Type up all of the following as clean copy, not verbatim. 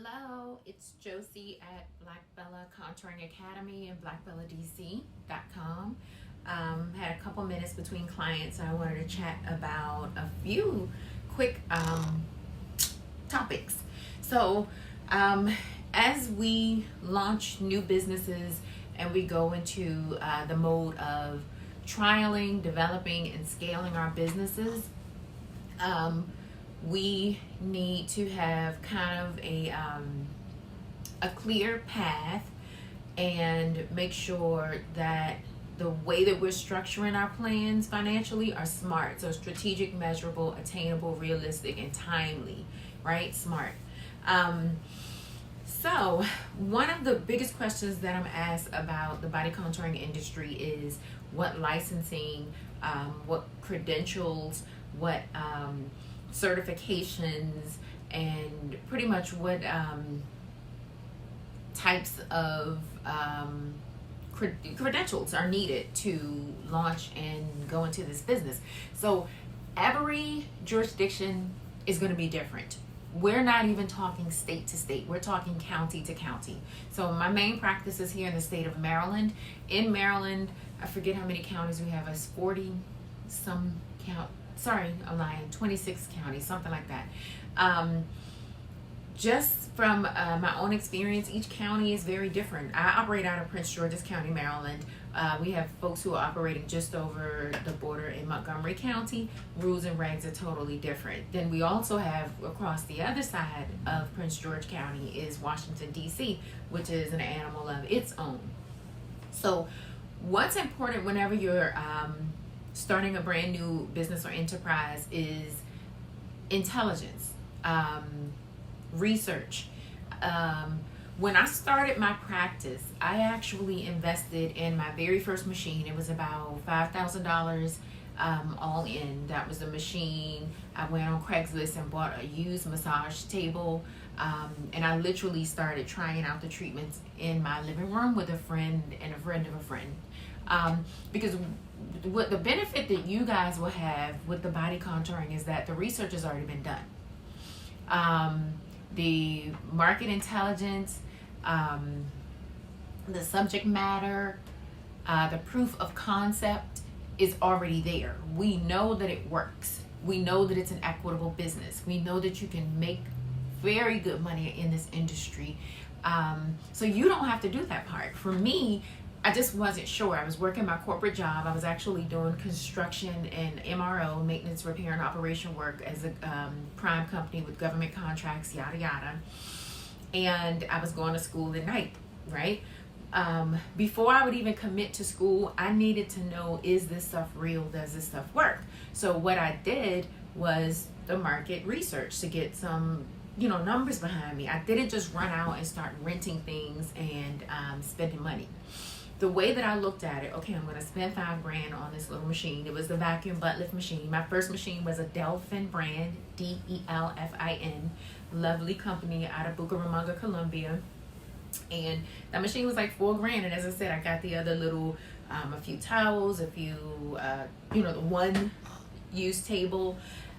Hello, it's Josie at Black Bella Contouring Academy and blackbelladc.com. Had a couple minutes between clients. I wanted to chat about a few quick topics. So, as we launch new businesses and we go into the mode of trialing, developing, and scaling our businesses, we need to have kind of a clear path and make sure that the way that we're structuring our plans financially are SMART. So strategic, measurable, attainable, realistic, and timely, right? SMART. So one of the biggest questions that I'm asked about the body contouring industry is what licensing, what credentials, what certifications, and pretty much what types of credentials are needed to launch and go into this business. So every jurisdiction is going to be different. We're not even talking state to state. We're talking county to county. So my main practice is here in the state of Maryland. In Maryland, I forget how many counties we have. It's 40 some count. Sorry, I'm lying. 26 counties, something like that. Just from my own experience, each county is very different. I operate out of Prince George's County, Maryland. We have folks who are operating just over the border in Montgomery County. Rules and regs are totally different. Then we also have across the other side of Prince George County is Washington, D.C., which is an animal of its own. So what's important whenever you're starting a brand new business or enterprise is intelligence, research. When I started my practice, I actually invested in my very first machine. It was about $5,000 all in. That was the machine. I went on Craigslist and bought a used massage table, and I literally started trying out the treatments in my living room with a friend and a friend of a friend. Because what the benefit that you guys will have with the body contouring is that the research has already been done. The market intelligence, the subject matter, the proof of concept is already there. We know that it works. We know that it's an equitable business. We know that you can make very good money in this industry. So you don't have to do that part. For me, I just wasn't sure. I was working my corporate job. I was actually doing construction and MRO, maintenance, repair, and operation work as a prime company with government contracts, yada, yada. And I was going to school at night, right? Before I would even commit to school, I needed to know, is this stuff real? Does this stuff work? So what I did was the market research to get some numbers behind me. I didn't just run out and start renting things and spending money. The way that I looked at it, okay, I'm going to spend $5,000 on this little machine. It was the vacuum butt lift machine. My first machine was a Delphin brand, Delfin, lovely company out of Bucaramanga, Colombia. And that machine was like $4,000. And as I said, I got the other little, a few towels, a few, the one used table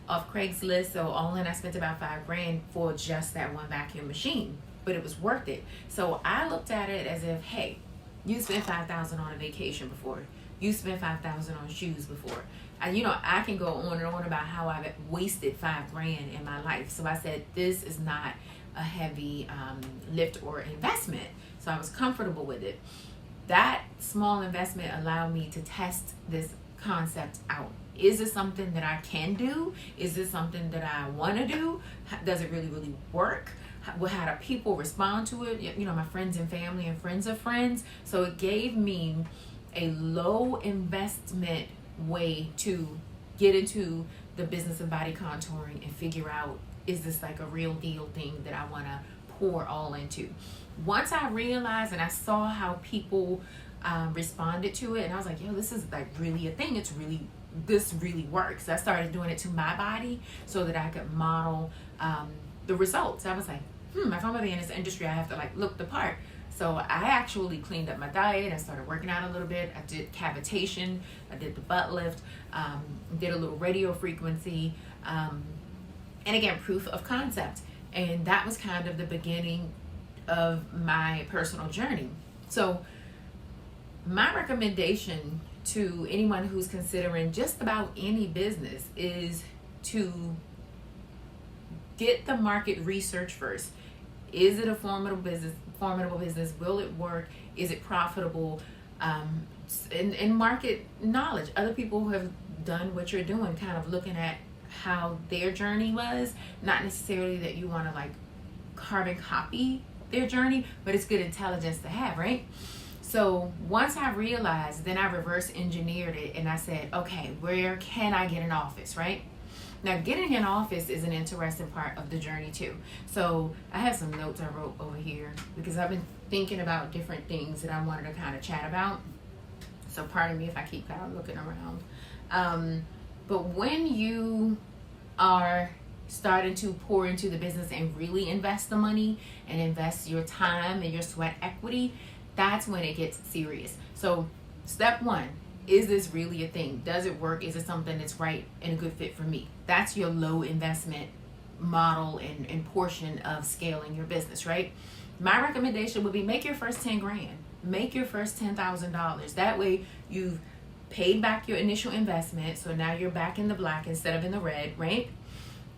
off Craigslist. So all in, I spent about $5,000 for just that one vacuum machine. But it was worth it. So I looked at it as if, hey, you spent $5,000 on a vacation before. You spent $5,000 on shoes before. I can go on and on about how I've wasted $5,000 in my life. So I said, this is not a heavy lift or investment. So I was comfortable with it. That small investment allowed me to test this concept out. Is this something that I can do? Is this something that I want to do? Does it really, really work? How do people respond to it? My friends and family and friends of friends. So it gave me a low investment way to get into the business of body contouring and figure out, is this like a real deal thing that I want to pour all into? Once I realized and I saw how people responded to it, and I was like, yo, this is like really a thing. This really works. I started doing it to my body so that I could model the results. I was like, if I'm gonna be in this industry, I have to like look the part. So I actually cleaned up my diet. I started working out a little bit. I did cavitation. I did the butt lift. Did a little radio frequency. And again, proof of concept. And that was kind of the beginning of my personal journey. So my recommendation to anyone who's considering just about any business is to get the market research first. Is it a formidable business? Will it work? Is it profitable? And market knowledge. Other people who have done what you're doing, kind of looking at how their journey was. Not necessarily that you want to like carbon copy their journey, but it's good intelligence to have, right? So once I realized, then I reverse engineered it and I said, okay, where can I get an office, right? Now, getting an office is an interesting part of the journey too. So I have some notes I wrote over here because I've been thinking about different things that I wanted to kind of chat about. So pardon me if I keep kind of looking around. But when you are starting to pour into the business and really invest the money and invest your time and your sweat equity, that's when it gets serious. So step one, is this really a thing? Does it work? Is it something that's right and a good fit for me? That's your low investment model and portion of scaling your business, right? My recommendation would be make your first 10 grand. Make your first $10,000. That way you've paid back your initial investment. So now you're back in the black instead of in the red, right?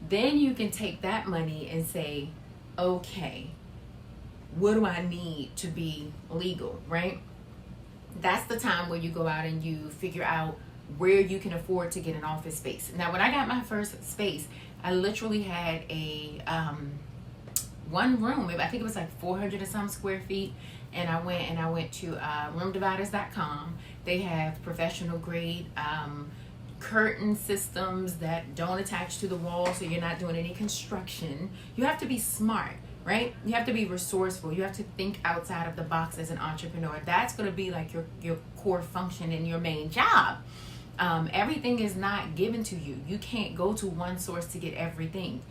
Then you can take that money and say, okay, what do I need to be legal, right? That's the time where you go out and you figure out where you can afford to get an office space. Now, when I got my first space, I literally had a one room. I think it was like 400 and some square feet. And I went to roomdividers.com. They have professional grade curtain systems that don't attach to the wall, so you're not doing any construction. You have to be smart, right? You have to be resourceful. You have to think outside of the box as an entrepreneur. That's going to be like your core function in your main job. Everything is not given to you. You can't go to one source to get everything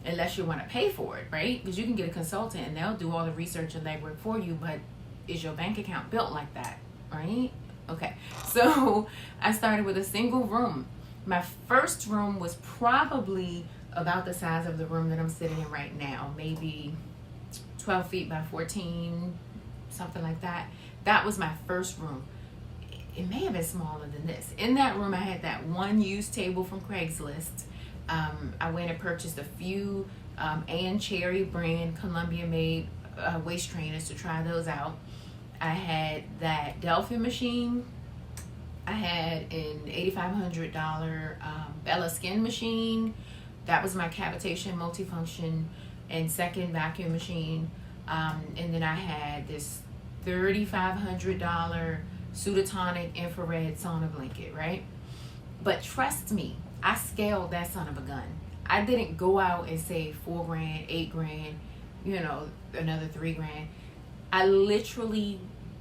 unless you want to pay for it, right? Because you can get a consultant and they'll do all the research and legwork for you, but is your bank account built like that, right? Okay, so I started with a single room. My first room was probably about the size of the room that I'm sitting in right now, maybe 12 feet by 14, something like that. That was my first room. It may have been smaller than this. In that room, I had that one used table from Craigslist. I went and purchased a few Ann Cherry brand Columbia-made waist trainers to try those out. I had that Delphi machine. I had an $8,500 Bella Skin machine. That was my Cavitation multifunction and second vacuum machine. And then I had this $3,500 Sudotonic infrared sauna blanket, right? But trust me, I scaled that son of a gun. I didn't go out and say 4 grand, 8 grand, another 3 grand. I literally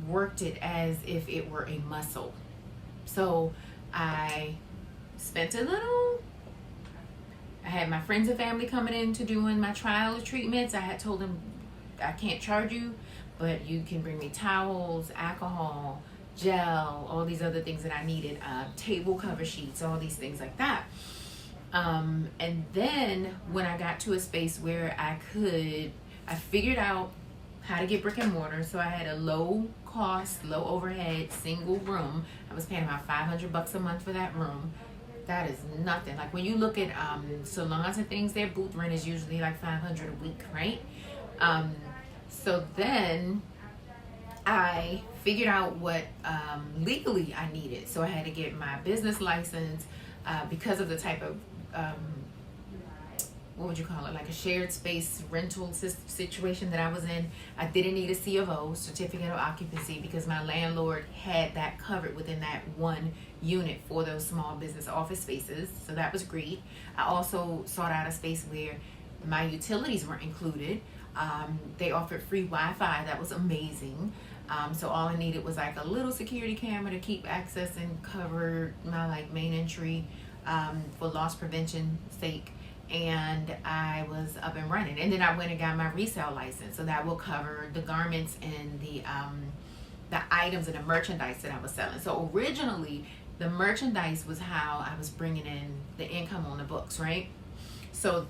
worked it as if it were a muscle. So I spent a little. I had my friends and family coming in to doing my trial treatments. I had told them I can't charge you, but you can bring me towels, alcohol, gel, all these other things that I needed, table cover sheets, all these things like that. And then when I got to a space where I figured out how to get brick and mortar. So I had a low cost, low overhead, single room. I was paying about $500 a month for that room. That is nothing. Like when you look at salons and things, their booth rent is usually like $500 a week, right? So then I figured out what legally I needed. So I had to get my business license because of the type of what would you call it, like a shared space rental situation that I was in. I didn't need a C of O, certificate of occupancy, because my landlord had that covered within that one unit for those small business office spaces. So that was great. I also sought out a space where my utilities weren't included. They offered free Wi-Fi. That was amazing. So all I needed was like a little security camera to keep access and cover my like main entry for loss prevention sake. And I was up and running. And then I went and got my resale license. So that will cover the garments and the items and the merchandise that I was selling. So originally, the merchandise was how I was bringing in the income on the books, right? So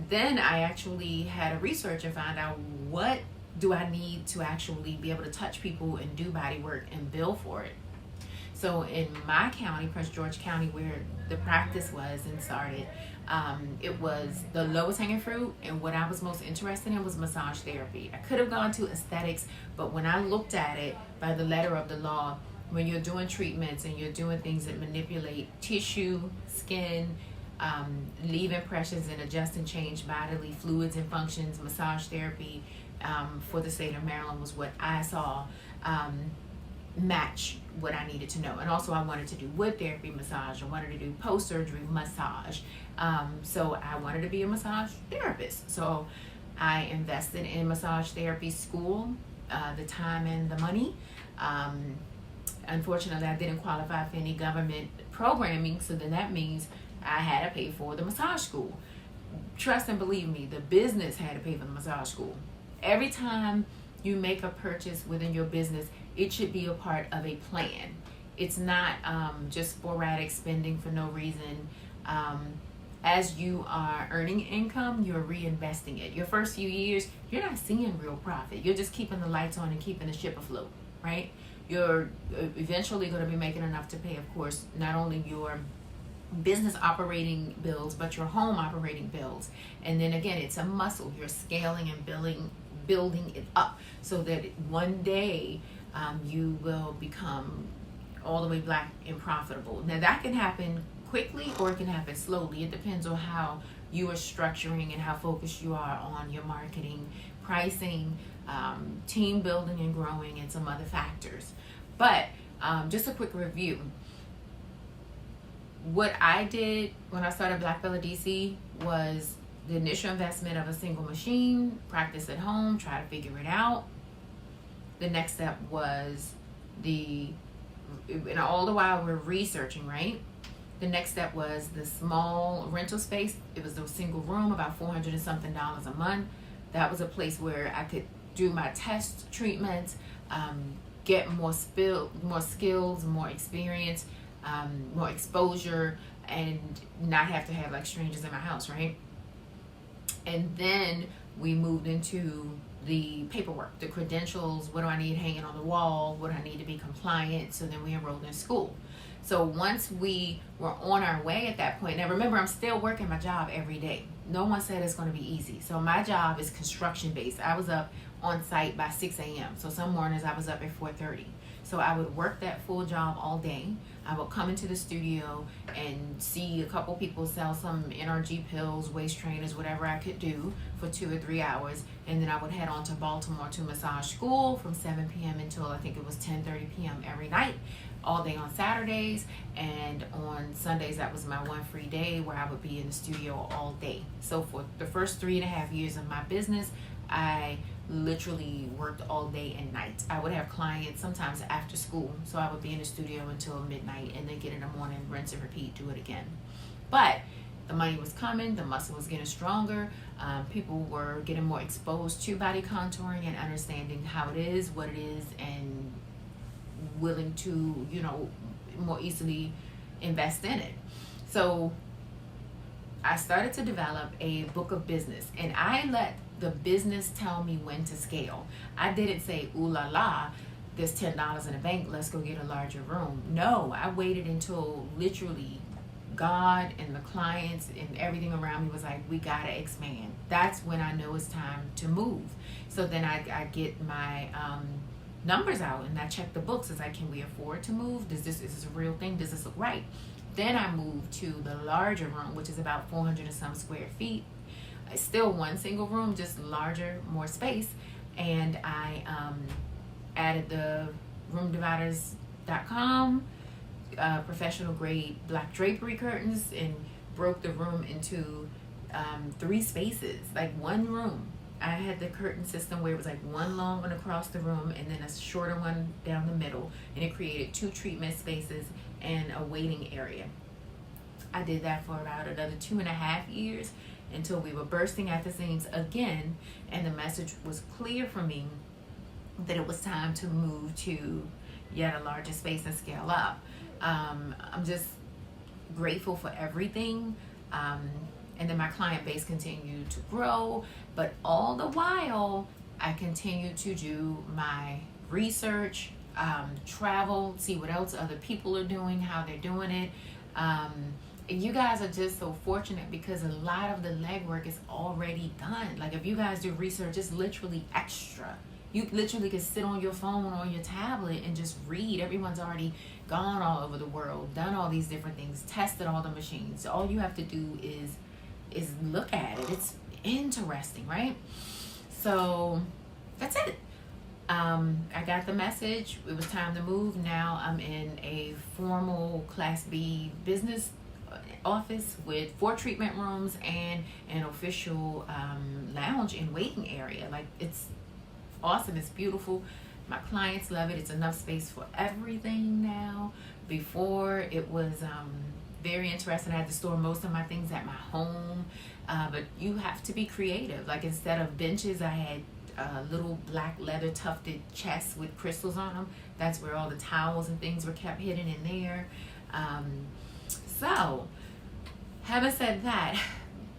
then I actually had a research and found out what do I need to actually be able to touch people and do body work and bill for it. So in my county, Prince George County, where the practice was and started, it was the lowest hanging fruit, and what I was most interested in was massage therapy. I could have gone to aesthetics, but when I looked at it by the letter of the law, when you're doing treatments and you're doing things that manipulate tissue, skin, leave impressions and adjust and change bodily fluids and functions, massage therapy for the state of Maryland was what I saw match what I needed to know. And also I wanted to do wood therapy massage. I wanted to do post-surgery massage. So I wanted to be a massage therapist. So I invested in massage therapy school, the time and the money. Unfortunately, I didn't qualify for any government programming, so then that means I had to pay for the massage school. Trust and believe me, the business had to pay for the massage school. Every time you make a purchase within your business, it should be a part of a plan. It's not just sporadic spending for no reason. As you are earning income, you're reinvesting it. Your first few years, you're not seeing real profit. You're just keeping the lights on and keeping the ship afloat, right? You're eventually going to be making enough to pay, of course, not only your business operating bills, but your home operating bills. And then again, it's a muscle. You're scaling and building it up so that one day you will become all the way black and profitable. Now that can happen quickly or it can happen slowly. It depends on how you are structuring and how focused you are on your marketing, pricing, team building and growing, and some other factors. But just a quick review. What I did when I started Black Bella DC was the initial investment of a single machine, practice at home, try to figure it out. The next step was and all the while we're researching, right? The next step was the small rental space. It was a single room, about $400 and something a month. That was a place where I could do my test treatments, get more skills, more experience, more exposure, and not have to have like strangers in my house, right? And then we moved into the paperwork, the credentials, what do I need hanging on the wall, what do I need to be compliant, so then we enrolled in school. So once we were on our way at that point, now remember, I'm still working my job every day. No one said it's going to be easy. So my job is construction based. I was up on site by 6 a.m. So some mornings I was up at 4:30. So I would work that full job all day. I would come into the studio and see a couple people sell some NRG pills, waist trainers, whatever I could do for 2 or 3 hours. And then I would head on to Baltimore to massage school from 7 p.m. until I think it was 10:30 p.m. every night, all day on Saturdays. And on Sundays, that was my one free day where I would be in the studio all day. So for the first 3.5 years of my business, I literally worked all day and night. I would have clients sometimes after school, so I would be in the studio until midnight and then get in the morning, rinse and repeat, do it again. But the money was coming, the muscle was getting stronger, people were getting more exposed to body contouring and understanding how it is, what it is, and willing to, more easily invest in it. So I started to develop a book of business, and I let the business tell me when to scale. I didn't say, ooh la la, there's $10 in the bank, let's go get a larger room. No, I waited until literally God and the clients and everything around me was like, we gotta expand. That's when I know it's time to move. So then I get my numbers out and I check the books. It's like, can we afford to move? Is this a real thing? Does this look right? Then I moved to the larger room, which is about 400 and some square feet. It's still one single room, just larger, more space. And I added the roomdividers.com, professional grade black drapery curtains, and broke the room into 3 spaces, like one room. I had the curtain system where it was like one long one across the room and then a shorter one down the middle, and it created 2 treatment spaces and a waiting area. I did that for about another 2.5 years until we were bursting at the seams again, and the message was clear for me that it was time to move to yet a larger space and scale up. I'm just grateful for everything. And then my client base continued to grow. But all the while, I continued to do my research, travel, see what else other people are doing, how they're doing it. You guys are just so fortunate because a lot of the legwork is already done. Like if you guys do research, it's literally extra. You literally can sit on your phone or your tablet and just read. Everyone's already gone all over the world, done all these different things, tested all the machines. All you have to do is look at it. It's interesting, right? So that's it. I got the message. It was time to move. Now I'm in a formal Class B business office with 4 treatment rooms and an official lounge and waiting area. Like, it's awesome. It's beautiful. My clients love it. It's enough space for everything now. Before, it was very interesting. I had to store most of my things at my home, but you have to be creative. Like, instead of benches, I had little black leather tufted chests with crystals on them. That's where all the towels and things were kept hidden in there. So having said that,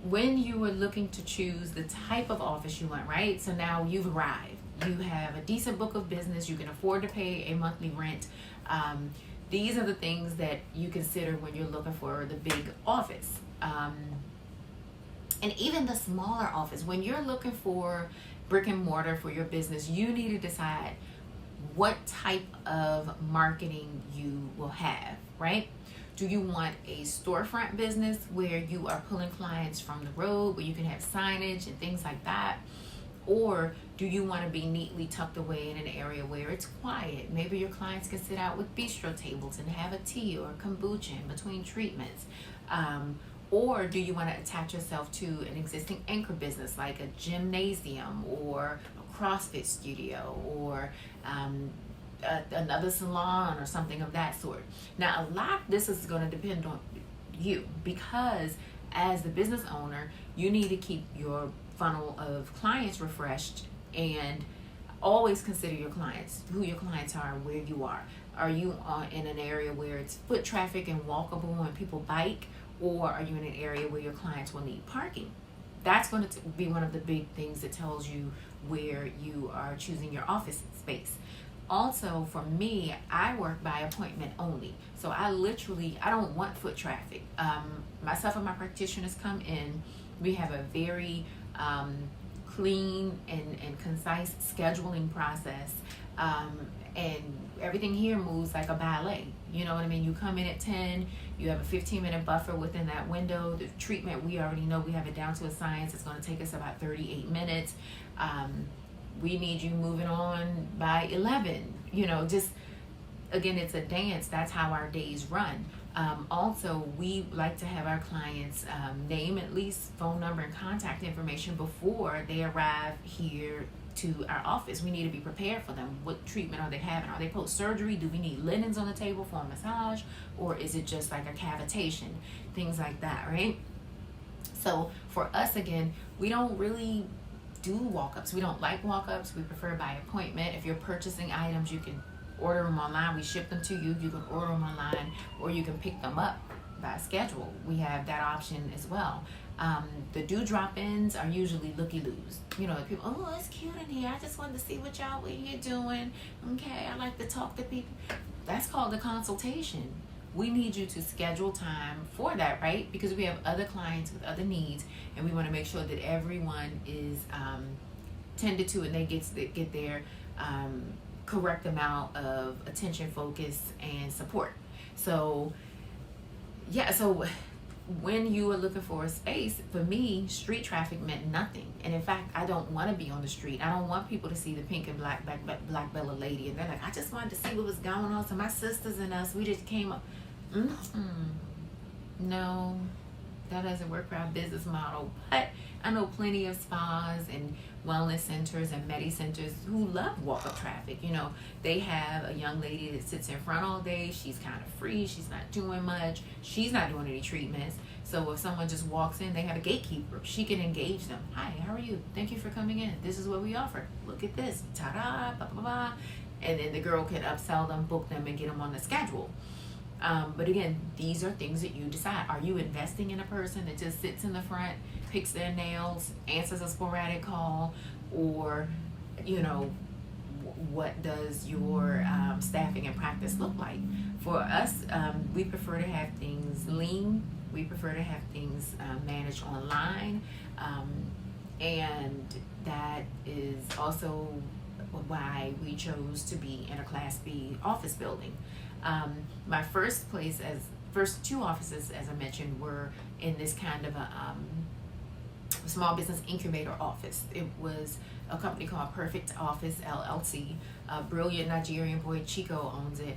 when you were looking to choose the type of office you want, right? So now you've arrived. You have a decent book of business. You can afford to pay a monthly rent. These are the things that you consider when you're looking for the big office. And even the smaller office, when you're looking for brick and mortar for your business, you need to decide what type of marketing you will have, right? Do you want a storefront business where you are pulling clients from the road, where you can have signage and things like that? Or do you want to be neatly tucked away in an area where it's quiet? Maybe your clients can sit out with bistro tables and have a tea or kombucha in between treatments. Or do you want to attach yourself to an existing anchor business like a gymnasium or a CrossFit studio or another salon or something of that sort? Now, a lot of this is going to depend on you, because as the business owner, you need to keep your funnel of clients refreshed and always consider your clients, who your clients are, where you are. Are you in an area where it's foot traffic and walkable and people bike, or are you in an area where your clients will need parking? That's going to be one of the big things that tells you where you are choosing your office space. Also, for me, I work by appointment only. So I don't want foot traffic. Myself and my practitioners come in. We have a very clean and concise scheduling process. And everything here moves like a ballet. You know what I mean? You come in at 10, you have a 15-minute buffer within that window. The treatment, we already know, we have it down to a science. It's going to take us about 38 minutes. We need you moving on by 11. You know, just, again, it's a dance. That's how our days run. Also, we like to have our clients name, at least phone number and contact information before they arrive here to our office. We need to be prepared for them. What treatment are they having? Are they post-surgery? Do we need linens on the table for a massage? Or is it just like a cavitation? Things like that, right? So for us, again, we don't really do walk-ups. We don't like walk-ups. We prefer by appointment. If you're purchasing items, you can order them online. We ship them to you. You can order them online, or you can pick them up by schedule. We have that option as well. The drop-ins are usually looky-loos. You know, people, oh, it's cute in here. I just wanted to see what you're doing. Okay, I like to talk to people. That's called a consultation. We need you to schedule time for that, right? Because we have other clients with other needs, and we want to make sure that everyone is tended to and they get their correct amount of attention, focus, and support. So, yeah, so when you are looking for a space, for me, street traffic meant nothing. And in fact, I don't want to be on the street. I don't want people to see the pink and black Bella lady. And they're like, I just wanted to see what was going on. So my sisters and us, we just came up. No, that doesn't work for our business model. But I know plenty of spas and wellness centers and medi centers who love walk-up traffic. You know, they have a young lady that sits in front all day. She's kind of free. She's not doing much. She's not doing any treatments. So if someone just walks in, they have a gatekeeper. She can engage them. Hi, how are you? Thank you for coming in. This is what we offer. Look at this. Ta-da, blah, blah, blah. And then the girl can upsell them, book them, and get them on the schedule. But again, these are things that you decide. Are you investing in a person that just sits in the front, picks their nails, answers a sporadic call, or, you know, what does your staffing and practice look like? For us, we prefer to have things lean. We prefer to have things managed online, and that is also why we chose to be in a Class B office building. My first two offices, as I mentioned, were in this kind of a small business incubator office. It was a company called Perfect Office LLC. A brilliant Nigerian boy, Chico, owns it.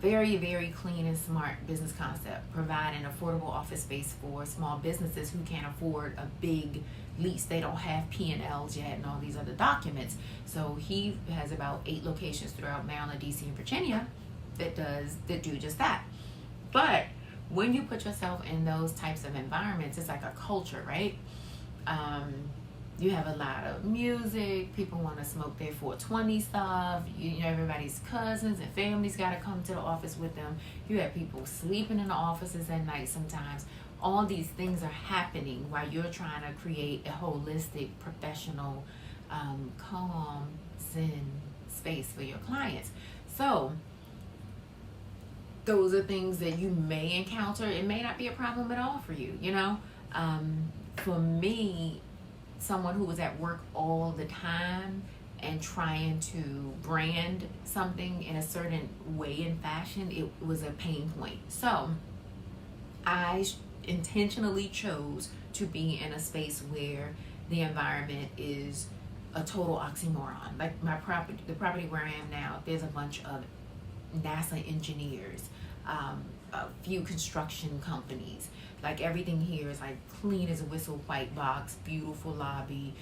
Very, very clean and smart business concept, providing affordable office space for small businesses who can't afford a big lease. They don't have P&Ls yet and all these other documents. So he has about 8 locations throughout Maryland, DC, and Virginia that do just that. But when you put yourself in those types of environments, it's like a culture, right? You have a lot of music. People want to smoke their 420 stuff. You know, everybody's cousins and families got to come to the office with them. You have people sleeping in the offices at night sometimes. All these things are happening while you're trying to create a holistic, professional, calm, zen space for your clients. So those are things that you may encounter. It may not be a problem at all for you, you know. For me, someone who was at work all the time and trying to brand something in a certain way and fashion, it was a pain point. So I intentionally chose to be in a space where the environment is a total oxymoron. Like the property where I am now, there's a bunch of NASA engineers, a few construction companies. Like everything here is like clean as a whistle, white box, beautiful lobby.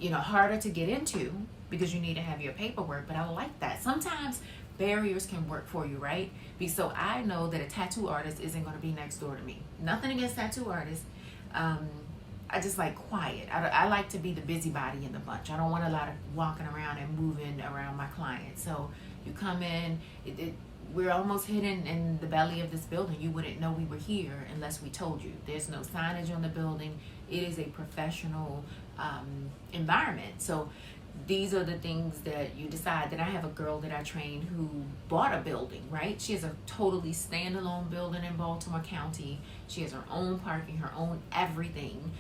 You know, harder to get into because you need to have your paperwork, but I like that. Sometimes barriers can work for you, right? So I know that a tattoo artist isn't going to be next door to me. Nothing against tattoo artists. I just like quiet. I like to be the busybody in the bunch. I don't want a lot of walking around and moving around my clients. So you come in, we're almost hidden in the belly of this building. You wouldn't know we were here unless we told you. There's no signage on the building. It is a professional environment. So these are the things that you decide. Then I have a girl that I trained who bought a building, right? She has a totally standalone building in Baltimore County. She has her own parking, her own everything,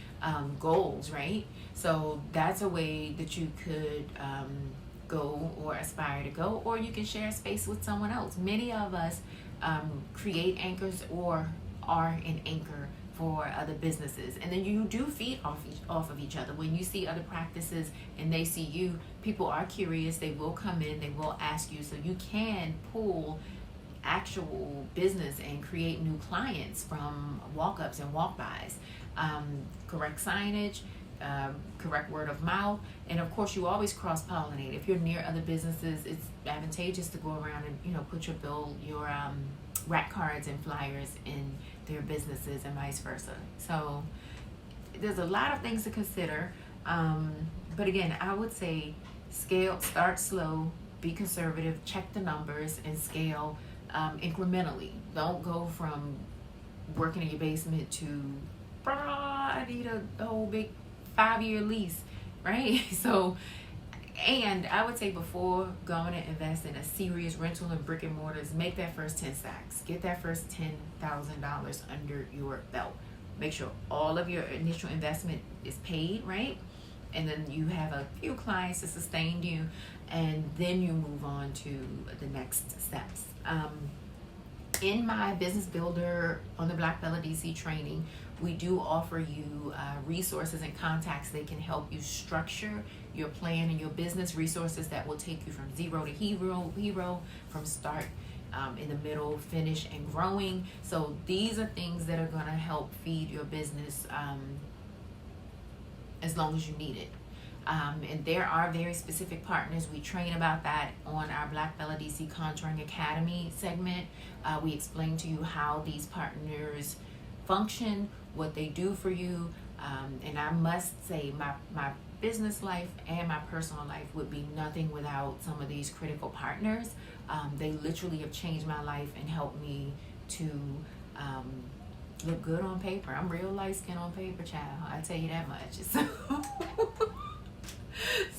goals, right? So that's a way that you could go or aspire to go, or you can share space with someone else. Many of us create anchors or are an anchor for other businesses, and then you do feed off of each other. When you see other practices and they see you, people are curious. They will come in, they will ask you, so you can pull actual business and create new clients from walk-ups and walk-bys. Correct signage, correct word of mouth, and of course you always cross-pollinate. If you're near other businesses, it's advantageous to go around and, you know, put your rack cards and flyers in their businesses and vice versa. So there's a lot of things to consider, but again, I would say start slow, be conservative, check the numbers, and scale incrementally. Don't go from working in your basement to I need a whole big 5-year lease, right? So, and I would say before going to invest in a serious rental and brick and mortars, make that first 10 stacks. Get that first $10,000 under your belt. Make sure all of your initial investment is paid, right? And then you have a few clients to sustain you, and then you move on to the next steps. In my Business Builder on the Black Belt DC training, we do offer you resources and contacts that can help you structure your plan and your business, resources that will take you from zero to hero, from start, in the middle, finish, and growing. So these are things that are going to help feed your business as long as you need it. And there are very specific partners. We train about that on our Black Belt DC Contouring Academy segment. We explain to you how these partners function, what they do for you, and I must say my business life and my personal life would be nothing without some of these critical partners. They literally have changed my life and helped me to look good on paper. I'm real light skin on paper, child. I tell you that much.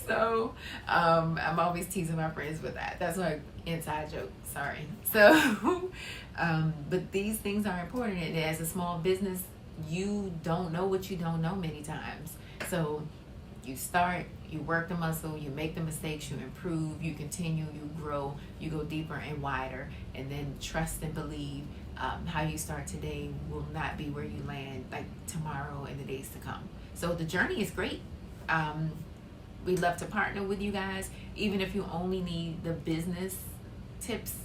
So I'm always teasing my friends with that. That's my inside joke. Sorry. So, but these things are important. And as a small business, you don't know what you don't know many times. So you start, you work the muscle, you make the mistakes, you improve, you continue, you grow, you go deeper and wider, and then trust and believe how you start today will not be where you land like tomorrow and the days to come. So the journey is great. We'd love to partner with you guys. Even if you only need the business tips,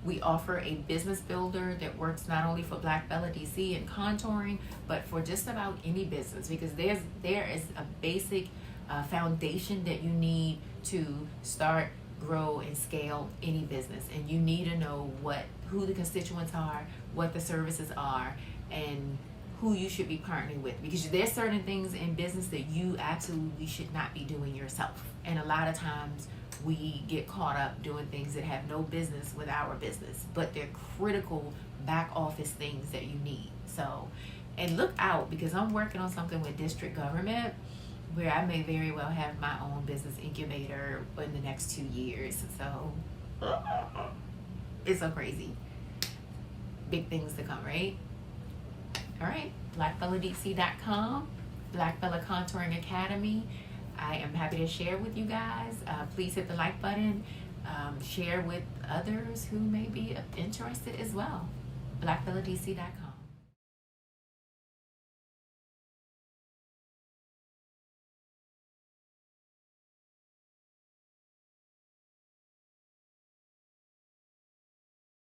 we offer a business builder that works not only for Black Fella DC and contouring, but for just about any business, because there is a basic foundation that you need to start, grow, and scale any business. And you need to know who the constituents are, what the services are, and who you should be partnering with, because there's certain things in business that you absolutely should not be doing yourself. And a lot of times we get caught up doing things that have no business with our business, but they're critical back office things that you need. So, and look out, because I'm working on something with district government where I may very well have my own business incubator in the next 2 years. So it's so crazy. Big things to come, right? All right, blackfelladc.com, Blackfella Contouring Academy. I am happy to share with you guys. Please hit the like button. Share with others who may be interested as well. blackfelladc.com.